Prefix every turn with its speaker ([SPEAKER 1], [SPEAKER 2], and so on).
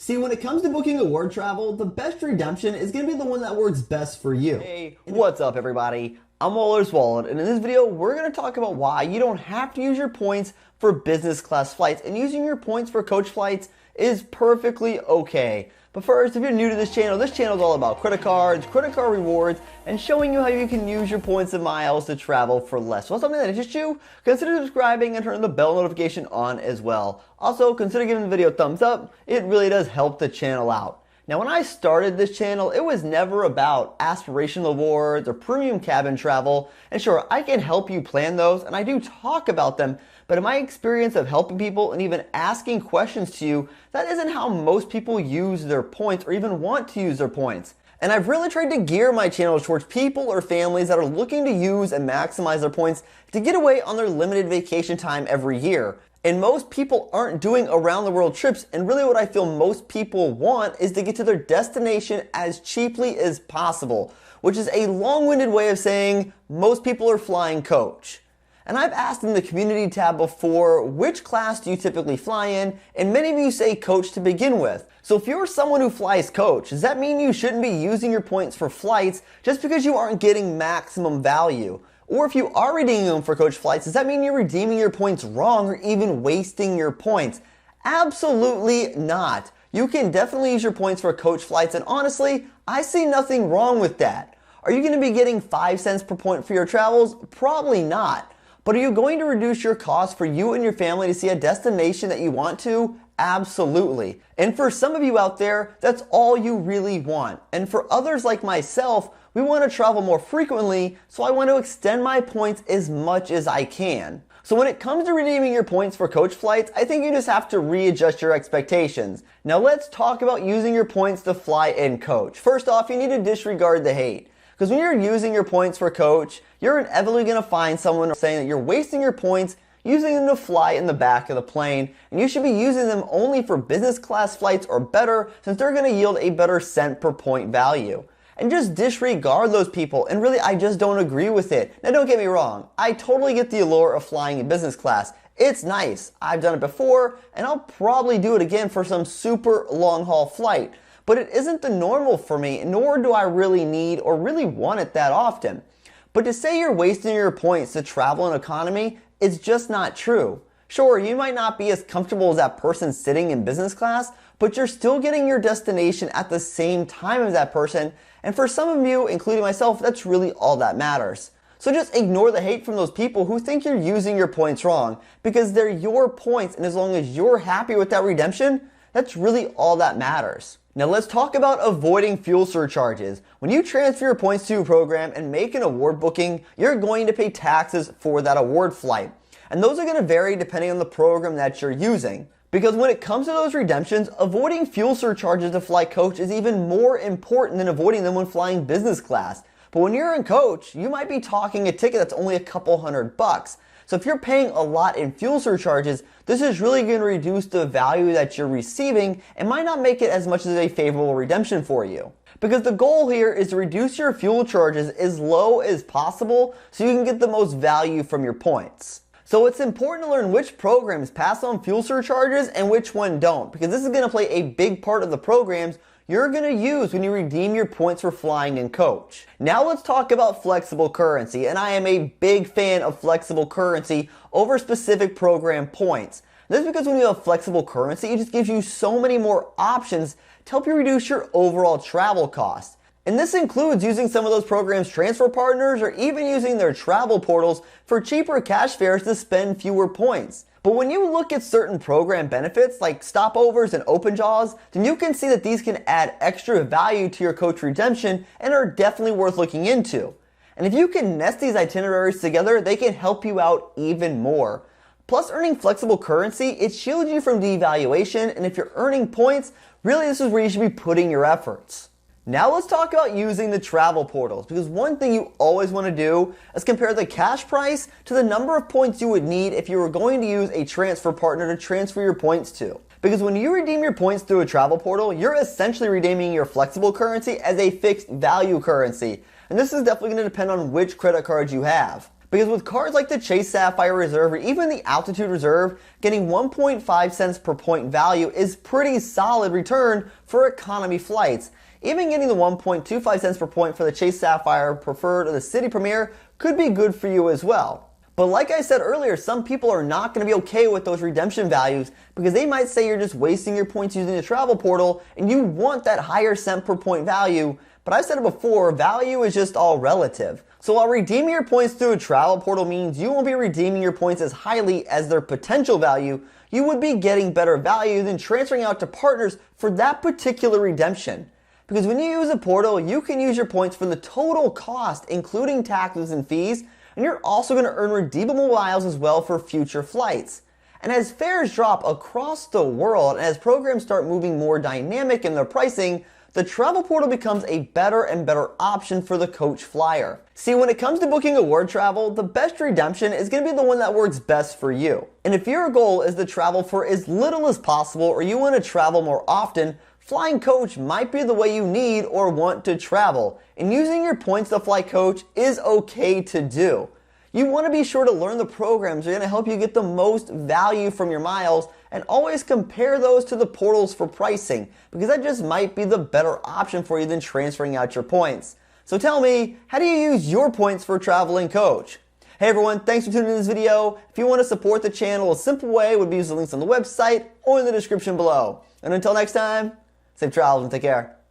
[SPEAKER 1] See, when it comes to booking award travel, the best redemption is going to be the one that works best for you.
[SPEAKER 2] Hey, what's up everybody? I'm Waller's Wallet, and in this video we're going to talk about why you don't have to use your points for business class flights, and using your points for coach flights is perfectly okay. But first, if you're new to this channel is all about credit cards, credit card rewards, and showing you how you can use your points and miles to travel for less. So if something that interests you, consider subscribing and turn the bell notification on as well. Also, consider giving the video a thumbs up. It really does help the channel out. Now, when I started this channel, it was never about aspirational awards or premium cabin travel. And sure, I can help you plan those, and I do talk about them. But in my experience of helping people and even asking questions to you, that isn't how most people use their points or even want to use their points. And I've really tried to gear my channel towards people or families that are looking to use and maximize their points to get away on their limited vacation time every year. And most people aren't doing around the world trips, and really what I feel most people want is to get to their destination as cheaply as possible, which is a long-winded way of saying most people are flying coach. And I've asked in the community tab before, which class do you typically fly in? And many of you say coach to begin with. So if you're someone who flies coach, does that mean you shouldn't be using your points for flights just because you aren't getting maximum value? Or if you are redeeming them for coach flights, does that mean you're redeeming your points wrong or even wasting your points? Absolutely not. You can definitely use your points for coach flights, and honestly, I see nothing wrong with that. Are you going to be getting 5 cents per point for your travels? Probably not. But are you going to reduce your costs for you and your family to see a destination that you want to? Absolutely. And for some of you out there, that's all you really want. And for others like myself, we want to travel more frequently, so I want to extend my points as much as I can. So when it comes to redeeming your points for coach flights, I think you just have to readjust your expectations. Now let's talk about using your points to fly in coach. First off, you need to disregard the hate. Because when you're using your points for coach, you're inevitably going to find someone saying that you're wasting your points using them to fly in the back of the plane, and you should be using them only for business class flights or better, since they're going to yield a better cent per point value. And just disregard those people, and really I just don't agree with it. Now don't get me wrong, I totally get the allure of flying in business class. It's nice, I've done it before, and I'll probably do it again for some super long haul flight. But it isn't the normal for me, nor do I really need or really want it that often. But to say you're wasting your points to travel in economy is just not true. Sure, you might not be as comfortable as that person sitting in business class, but you're still getting your destination at the same time as that person, and for some of you, including myself, that's really all that matters. So just ignore the hate from those people who think you're using your points wrong, because they're your points, and as long as you're happy with that redemption, that's really all that matters. Now let's talk about avoiding fuel surcharges. When you transfer your points to a program and make an award booking, you're going to pay taxes for that award flight. And those are going to vary depending on the program that you're using. Because when it comes to those redemptions, avoiding fuel surcharges to fly coach is even more important than avoiding them when flying business class. But when you're in coach, you might be talking a ticket that's only a couple $100. So if you're paying a lot in fuel surcharges, this is really going to reduce the value that you're receiving and might not make it as much as a favorable redemption for you. Because the goal here is to reduce your fuel charges as low as possible so you can get the most value from your points. So it's important to learn which programs pass on fuel surcharges and which one don't, because this is going to play a big part of the programs you're going to use when you redeem your points for flying in coach. Now let's talk about flexible currency, and I am a big fan of flexible currency over specific program points. This is because when you have flexible currency, it just gives you so many more options to help you reduce your overall travel costs. And this includes using some of those programs' transfer partners or even using their travel portals for cheaper cash fares to spend fewer points. But when you look at certain program benefits like stopovers and open jaws, then you can see that these can add extra value to your coach redemption and are definitely worth looking into. And if you can nest these itineraries together, they can help you out even more. Plus, earning flexible currency, it shields you from devaluation, and if you're earning points, really this is where you should be putting your efforts. Now let's talk about using the travel portals, because one thing you always want to do is compare the cash price to the number of points you would need if you were going to use a transfer partner to transfer your points to. Because when you redeem your points through a travel portal, you're essentially redeeming your flexible currency as a fixed value currency. And this is definitely going to depend on which credit cards you have. Because with cards like the Chase Sapphire Reserve or even the Altitude Reserve, getting 1.5 cents per point value is pretty solid return for economy flights. Even getting the 1.25 cents per point for the Chase Sapphire Preferred or the City Premier could be good for you as well. But like I said earlier, some people are not going to be okay with those redemption values because they might say you're just wasting your points using the travel portal and you want that higher cent per point value. But I've said it before, value is just all relative. So while redeeming your points through a travel portal means you won't be redeeming your points as highly as their potential value, you would be getting better value than transferring out to partners for that particular redemption. Because when you use a portal, you can use your points for the total cost, including taxes and fees, and you're also going to earn redeemable miles as well for future flights. And as fares drop across the world and as programs start moving more dynamic in their pricing, the travel portal becomes a better and better option for the coach flyer. See, when it comes to booking award travel, the best redemption is going to be the one that works best for you. And if your goal is to travel for as little as possible or you want to travel more often, flying coach might be the way you need or want to travel. And using your points to fly coach is okay to do. You want to be sure to learn the programs that are going to help you get the most value from your miles and always compare those to the portals for pricing because that just might be the better option for you than transferring out your points. So tell me, how do you use your points for traveling coach? Hey everyone, thanks for tuning in this video. If you want to support the channel, a simple way would be use the links on the website or in the description below. And until next time, safe travels and take care.